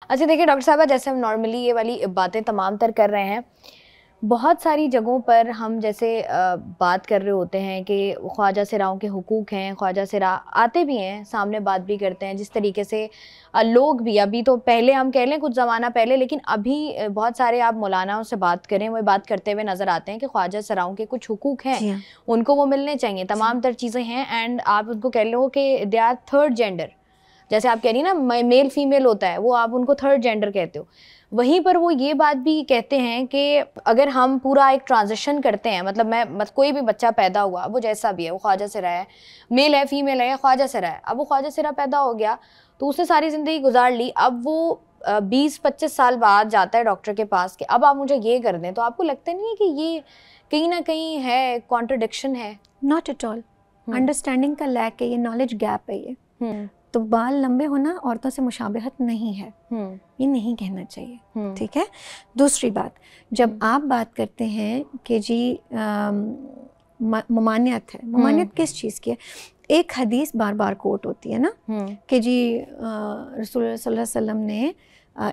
اچھا دیکھیے ڈاکٹر صاحبہ، جیسے ہم نارملی یہ والی باتیں تمام تر کر رہے ہیں، بہت ساری جگہوں پر ہم جیسے بات کر رہے ہوتے ہیں کہ خواجہ سراؤں کے حقوق ہیں، خواجہ سرا آتے بھی ہیں سامنے، بات بھی کرتے ہیں، جس طریقے سے لوگ بھی ابھی تو پہلے ہم کہہ لیں کچھ زمانہ پہلے، لیکن ابھی بہت سارے آپ مولاناؤں سے بات کریں وہ بات کرتے ہوئے نظر آتے ہیں کہ خواجہ سراؤں کے کچھ حقوق ہیں، ان کو وہ ملنے چاہیے، تمام تر چیزیں ہیں، اینڈ آپ ان کو کہہ لو کہ دے آر تھرڈ جینڈر، جیسے آپ کہہ رہی نا میل فیمیل ہوتا ہے، وہ آپ ان کو تھرڈ جینڈر کہتے ہو. وہیں پر وہ یہ بات بھی کہتے ہیں کہ اگر ہم پورا ایک ٹرانزیشن کرتے ہیں، مطلب کوئی بھی بچہ پیدا ہوا، وہ جیسا بھی ہے، وہ خواجہ سرا ہے، میل ہے فیمیل ہے، خواجہ سرا ہے، اب وہ خواجہ سرا پیدا ہو گیا تو اس نے ساری زندگی گزار لی، اب وہ 20-25 سال بعد جاتا ہے ڈاکٹر کے پاس کہ اب آپ مجھے یہ کر دیں، تو آپ کو لگتا نہیں ہے کہ یہ کہیں نہ کہیں ہے کانٹرڈکشن ہے؟ Not at all. انڈرسٹینڈنگ کا لیک ہے، یہ نالج گیپ ہے. یہ تو بال لمبے ہونا عورتوں سے مشابہت نہیں ہے، یہ نہیں کہنا چاہیے. ٹھیک ہے. دوسری بات، جب آپ بات کرتے ہیں کہ جی ممانعت ہے، ممانعت کس چیز کی ہے؟ ایک حدیث بار بار کوٹ ہوتی ہے نا کہ جی رسول اللہ صلی اللہ علیہ وسلم نے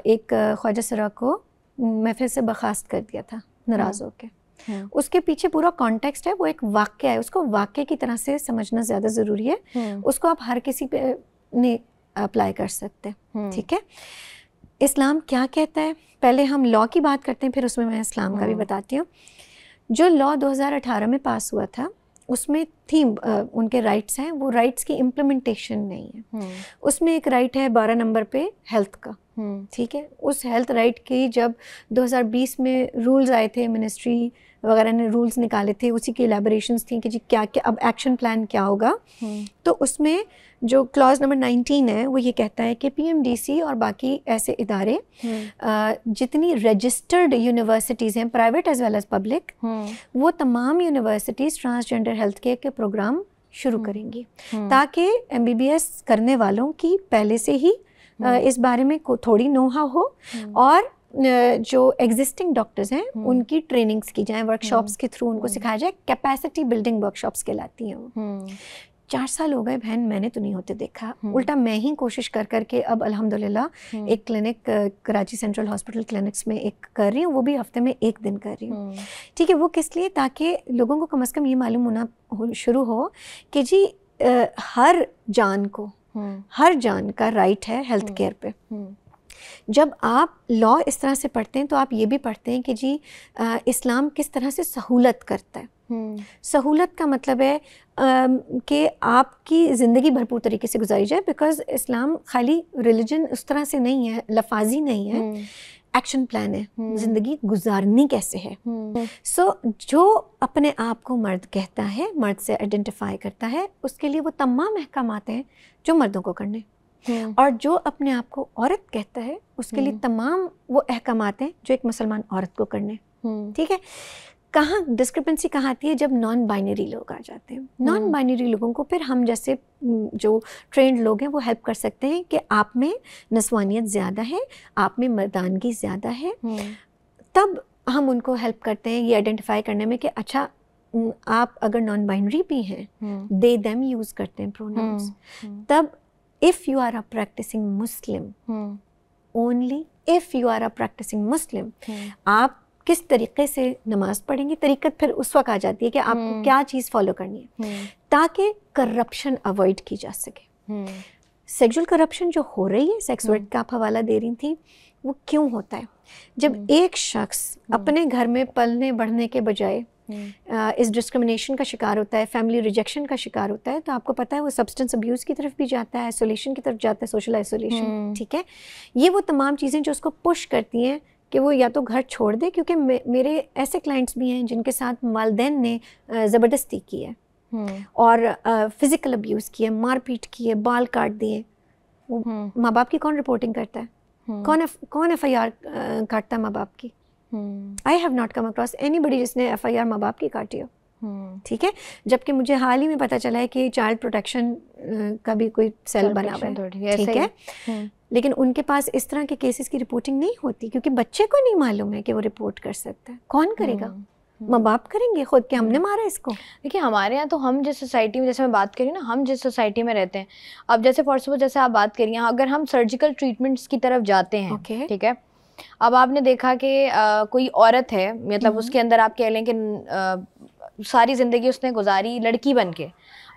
ایک خواجہ سرا کو محفل سے برخاست کر دیا تھا ناراض ہو کے. اس کے پیچھے پورا کانٹیکسٹ ہے، وہ ایک واقعہ ہے، اس کو واقعے کی طرح سے سمجھنا زیادہ ضروری ہے. اس کو آپ ہر کسی پہ نہیں اپلائی کر سکتے. ٹھیک ہے. اسلام کیا کہتا ہے؟ پہلے ہم لا کی بات کرتے ہیں، پھر اس میں اسلام کا بھی بتاتی ہوں. جو لا 2018 میں پاس ہوا تھا اس میں تھی ان کے رائٹس ہیں، وہ رائٹس کی امپلیمنٹیشن نہیں ہے. اس میں ایک رائٹ ہے 12 نمبر پہ ہیلتھ کا. ٹھیک ہے. اس ہیلتھ رائٹ کی جب 2020 میں رولز آئے تھے، منسٹری وغیرہ نے رولز نکالے تھے، اسی کی الیبوریشنز تھیں کہ جی کیا کیا اب ایکشن پلان کیا ہوگا. تو اس میں جو کلاز نمبر 19 ہے وہ یہ کہتا ہے کہ پی ایم ڈی سی اور باقی ایسے ادارے جتنی رجسٹرڈ یونیورسٹیز ہیں، private as well as public, وہ تمام یونیورسٹیز ٹرانسجینڈر ہیلتھ کیئر کے پروگرام شروع کریں گی تاکہ ایم بی بی ایس کرنے والوں کی پہلے سے ہی اس بارے میں تھوڑی نوہا ہو، اور جو ایگزسٹنگ ڈاکٹرز ہیں ان کی ٹریننگز کی جائیں، ورک شاپس کے تھرو ان کو سکھایا جائے. کیپیسٹی بلڈنگ ورک شاپس کہلاتی ہیں وہ. 4 سال ہو گئے بہن، میں نے تو نہیں ہوتے دیکھا. الٹا میں ہی کوشش کر کر کے اب الحمدللہ ایک clinic Karachi central hospital clinics میں ایک کر رہی ہوں، وہ بھی ہفتے میں 1 دن کر رہی ہوں. ٹھیک ہے. وہ کس لیے؟ تاکہ لوگوں کو کم از کم یہ معلوم ہونا شروع ہو کہ جی ہر جان کا رائٹ ہے ہیلتھ کیئر پہ. جب آپ لا اس طرح سے پڑھتے ہیں تو آپ یہ بھی پڑھتے ہیں کہ جی اسلام کس طرح سے سہولت کرتا ہے. سہولت کا مطلب ہے کہ آپ کی زندگی بھرپور طریقے سے گزاری جائے، بیکاز اسلام خالی ریلیجن اس طرح سے نہیں ہے، لفاظی نہیں ہے، ایکشن پلان ہے، زندگی گزارنی کیسے ہے. سو جو اپنے آپ کو مرد کہتا ہے، مرد سے آئیڈینٹیفائی کرتا ہے، اس کے لیے وہ تمام احکامات ہیں جو مردوں کو کرنے، اور جو اپنے آپ کو عورت کہتا ہے اس کے لیے تمام وہ احکامات ہیں جو ایک مسلمان عورت کو کرنے. ٹھیک ہے. کہاں ڈسکرپنسی کہاں آتی ہے؟ جب نان بائنری لوگ آ جاتے ہیں. نان بائنری لوگوں کو پھر ہم جیسے جو ٹرینڈ لوگ ہیں وہ ہیلپ کر سکتے ہیں کہ آپ میں نسوانیت زیادہ ہے، آپ میں مردانگی زیادہ ہے. تب ہم ان کو ہیلپ کرتے ہیں یہ آئیڈینٹیفائی کرنے میں کہ اچھا آپ اگر نان بائنری بھی ہیں، دے دیم یوز کرتے ہیں پروناؤنس. تب if you are a practicing Muslim, only if you are a practicing Muslim, آپ کس طریقے سے نماز پڑھیں گے. طریقت پھر اس وقت آ جاتی ہے کہ آپ کو کیا چیز فالو کرنی ہے تاکہ کرپشن اوائڈ کی جا سکے. سیکشل کرپشن جو ہو رہی ہے، سیکس ورک کا آپ حوالہ دے رہی تھیں، وہ کیوں ہوتا ہے؟ جب ایک شخص اپنے گھر میں پلنے بڑھنے کے بجائے اس ڈسکرمنیشن کا شکار ہوتا ہے، فیملی ریجیکشن کا شکار ہوتا ہے، تو آپ کو پتہ ہے وہ سبسٹنس ابیوز کی طرف بھی جاتا ہے، آئسولیشن کی طرف جاتا ہے، سوشل آئسولیشن. ٹھیک ہے. یہ وہ تمام چیزیں جو اس کو پش کرتی ہیں کہ وہ یا تو گھر چھوڑ دے، کیونکہ میرے ایسے کلائنٹس بھی ہیں جن کے ساتھ والدین نے زبردستی کی ہے اور فزیکل ابیوز کی ہے، مار پیٹ کی ہے، بال کاٹ دیے. وہ ماں باپ کی کون رپورٹنگ کرتا ہے؟ کون ایف آئی آر کاٹتا ہے ماں باپ کی؟ I have not come across anybody جس نے ایف آئی آر ماں باپ کی کاٹی ہو. ٹھیک ہے. جبکہ مجھے حال ہی میں پتہ چلا ہے کہ چائلڈ پروٹیکشن کا بھی کوئی سیل بنا ہوا ہے. ٹھیک ہے. لیکن ان کے پاس اس طرح کے کیسز کی رپورٹنگ نہیں ہوتی کیونکہ بچے کو نہیں معلوم ہے کہ وہ رپورٹ کر سکتا ہے. کون کرے گا؟ ماں باپ کریں گے خود کہ ہم نے مارا اس کو. دیکھیے ہمارے یہاں تو ہم جس سوسائٹی میں, جیسے میں بات کری نا, ہم جس سوسائٹی میں رہتے ہیں, اب جیسے فار سپوز جیسے آپ بات کریے, اگر ہم سرجیکل ٹریٹمنٹس کی طرف جاتے ہیں, ٹھیک ہے, اب آپ نے دیکھا کہ کوئی عورت ہے, مطلب اس کے اندر آپ کہہ لیں کہ ساری زندگی اس نے گزاری لڑکی بن کے,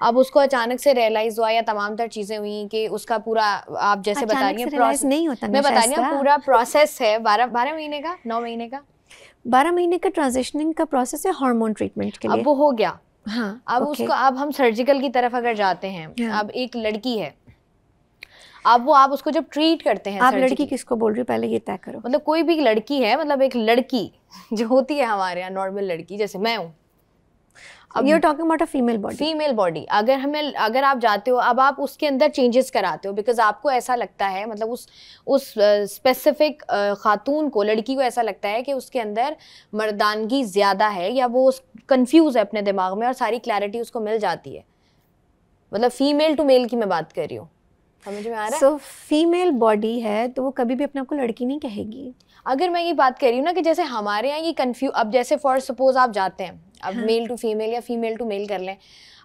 اب اس کو اچانک سے ریئلائز ہوا یا تمام تر چیزیں ہوئیں کہ اس کا پورا, آپ جیسے بتا رہی ہیں نہیں ہوتا, میں بتا رہی ہوں پورا پروسیس ہے 12 مہینے کا, 9 مہینے کا, 12 مہینے کا ٹرانزیشننگ کا پروسیس ہے ہارمون ٹریٹمنٹ کے لیے. اب وہ ہو گیا. ہاں, اب اس کو, اب ہم سرجیکل کی طرف اگر جاتے ہیں, اب ایک لڑکی ہے, اب وہ آپ اس کو جب ٹریٹ کرتے ہیں, آپ لڑکی کس کو بول رہی ہو پہلے یہ طے کرو, مطلب کوئی بھی لڑکی ہے, مطلب ایک لڑکی جو ہوتی ہے ہمارے یہاں نارمل لڑکی جیسے میں ہوں, You're talking about a female body. Female body, اگر آپ جاتے ہو, اب آپ اس کے اندر چینجز کراتے ہو بیکاز آپ کو ایسا لگتا ہے, مطلب اس اسپیسیفک خاتون کو, لڑکی کو ایسا لگتا ہے کہ اس کے اندر مردانگی زیادہ ہے, یا وہ کنفیوز ہے اپنے دماغ میں اور ساری کلیئرٹی اس کو مل جاتی ہے, مطلب فیمیل ٹو میل کی میں بات کر رہی ہوں, سمجھ میں آ رہا ہے؟ سو فیمیل باڈی ہے تو وہ کبھی بھی اپنے آپ کو لڑکی نہیں کہے گی. اگر میں یہ بات کر رہی ہوں نا کہ جیسے ہمارے یہاں یہ اب جیسے فار سپوز آپ جاتے ہیں, اب میل ٹو فیمیل یا فیمیل ٹو میل کر لیں,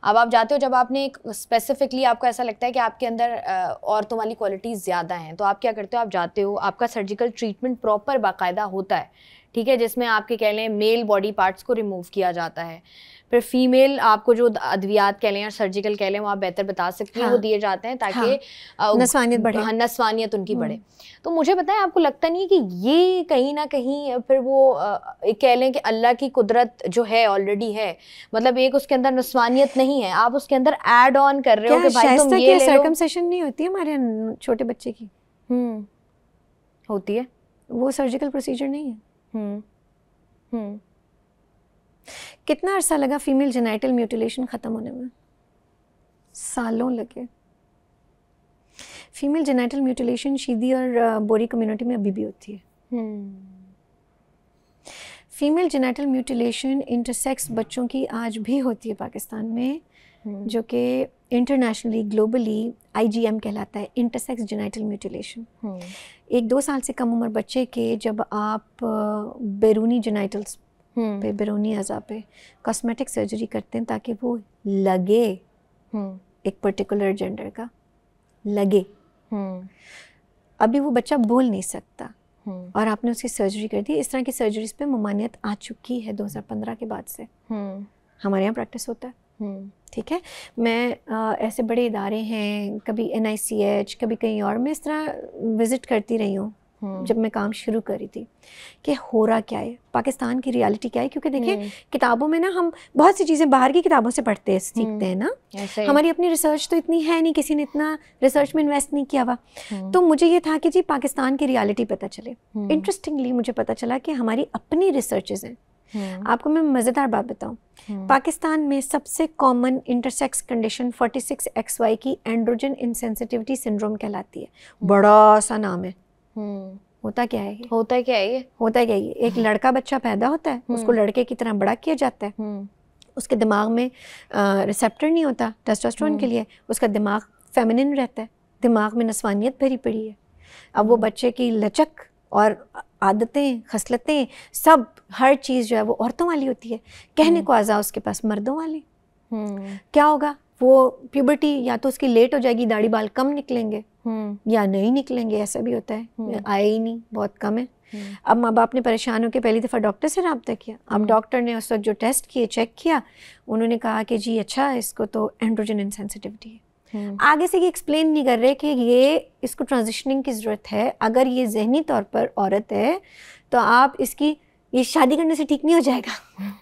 اب آپ جاتے ہو, جب آپ نے ایک اسپیسیفکلی آپ کو ایسا لگتا ہے کہ آپ کے اندر عورتوں والی کوالٹیز زیادہ ہیں, تو آپ کیا کرتے ہو, آپ جاتے ہو, آپ کا سرجیکل ٹریٹمنٹ پراپر باقاعدہ ہوتا ہے, ٹھیک ہے, جس میں آپ کے کہہ لیں میل باڈی پارٹس کو ریموو کیا جاتا ہے, پھر فیمیل آپ کو جو ادویات کہہ لیں اور سرجیکل کہہ لیں وہ آپ بہتر بتا سکتی ہیں, وہ دیے جاتے ہیں تاکہ نسوانیت بڑھے, نسوانیت ان کی بڑھے. تو مجھے بتائیں, آپ کو لگتا نہیں کہ یہ کہیں نہ کہیں پھر وہ کہہ لیں کہ اللہ کی قدرت جو ہے آلریڈی ہے, مطلب ایک اس کے اندر نسوانیت نہیں ہے, آپ اس کے اندر ایڈ آن کر رہے ہو کہ بھائی تم یہ لے لو. سرکمسیشن نہیں ہوتی ہے ہمارے چھوٹے بچے کی؟ ہوتی ہے, وہ سرجیکل پروسیجر نہیں ہے. کتنا عرصہ لگا فیمیل جینائٹل میوٹیلیشن ختم ہونے میں؟ سالوں لگے. فیمیل جینائٹل میوٹیلیشن شیدی اور بوری کمیونٹی میں ابھی بھی ہوتی ہے. فیمیل جینائٹل میوٹیلیشن انٹرسیکس بچوں کی آج بھی ہوتی ہے پاکستان میں, جو کہ انٹرنیشنلی گلوبلی IGM کہلاتا ہے, انٹرسیکس جینائٹل میوٹیلیشن. 1-2 سال سے کم عمر بچے کے جب آپ بیرونی جینائٹلس پہ, بیرونی اعضاء پہ کاسمیٹک سرجری کرتے ہیں تاکہ وہ لگے ایک پرٹیکولر جینڈر کا, لگے, ابھی وہ بچہ بول نہیں سکتا اور آپ نے اس کی سرجری کر دی. اس طرح کی سرجریز پہ ممانعت آ چکی ہے 2015 کے بعد سے, ہمارے یہاں پریکٹس ہوتا ہے, ٹھیک ہے. میں ایسے بڑے ادارے ہیں, کبھی NICH, کبھی کہیں اور, میں اس طرح وزٹ کرتی رہی ہوں جب میں کام شروع کری تھی کہ ہو رہا کیا ہے, پاکستان کی ریالٹی کیا ہے. کیونکہ دیکھیں کتابوں میں نا ہم بہت سی چیزیں باہر کی کتابوں سے پڑھتے ہیں, سیکھتے ہیں نا, ہماری اپنی ریسرچ تو اتنی ہے نہیں, کسی نے اتنا ریسرچ میں انویسٹ نہیں کیا ہوا. تو مجھے یہ تھا کہ جی پاکستان کی ریالٹی پتہ چلے. انٹرسٹنگلی مجھے پتہ چلا کہ ہماری اپنی ریسرچز ہیں. آپ کو میں مزیدار بات بتاؤں, پاکستان میں سب سے کامن انٹرسیکس کنڈیشن 46XY کی اینڈروجن انسینسٹیوٹی سنڈروم کہلاتی ہے. بڑا سا نام ہے. ہوتا کیا ہے یہ؟ ایک لڑکا بچہ پیدا ہوتا ہے, اس کو لڑکے کی طرح بڑا کیا جاتا ہے, اس کے دماغ میں ریسیپٹر نہیں ہوتا ٹیسٹوسٹیرون کے لیے, اس کا دماغ فیمنن رہتا ہے, دماغ میں نسوانیت بھری پڑی ہے. اب وہ بچے کی لچک اور عادتیں, خصلتیں, سب ہر چیز جو ہے وہ عورتوں والی ہوتی ہے. کہنے کو اعضاء اس کے پاس مردوں والے. کیا ہوگا, وہ پیوبرٹی یا تو اس کی لیٹ ہو جائے گی, داڑھی بال کم نکلیں گے یا نہیں نکلیں گے, ایسا بھی ہوتا ہے, آئے ہی نہیں, بہت کم ہے. اب ماں باپ نے پریشان ہو کے پہلی دفعہ ڈاکٹر سے رابطہ کیا. اب ڈاکٹر نے اس وقت جو ٹیسٹ کیے, چیک کیا, انہوں نے کہا کہ جی اچھا اس کو تو اینڈروجن انسینسٹیوٹی ہے. آگے سے یہ ایکسپلین نہیں کر رہے کہ یہ اس کو ٹرانزیشننگ کی ضرورت ہے. اگر یہ ذہنی طور پر عورت ہے تو آپ اس کی یہ شادی کرنے سے ٹھیک نہیں ہو جائے گا.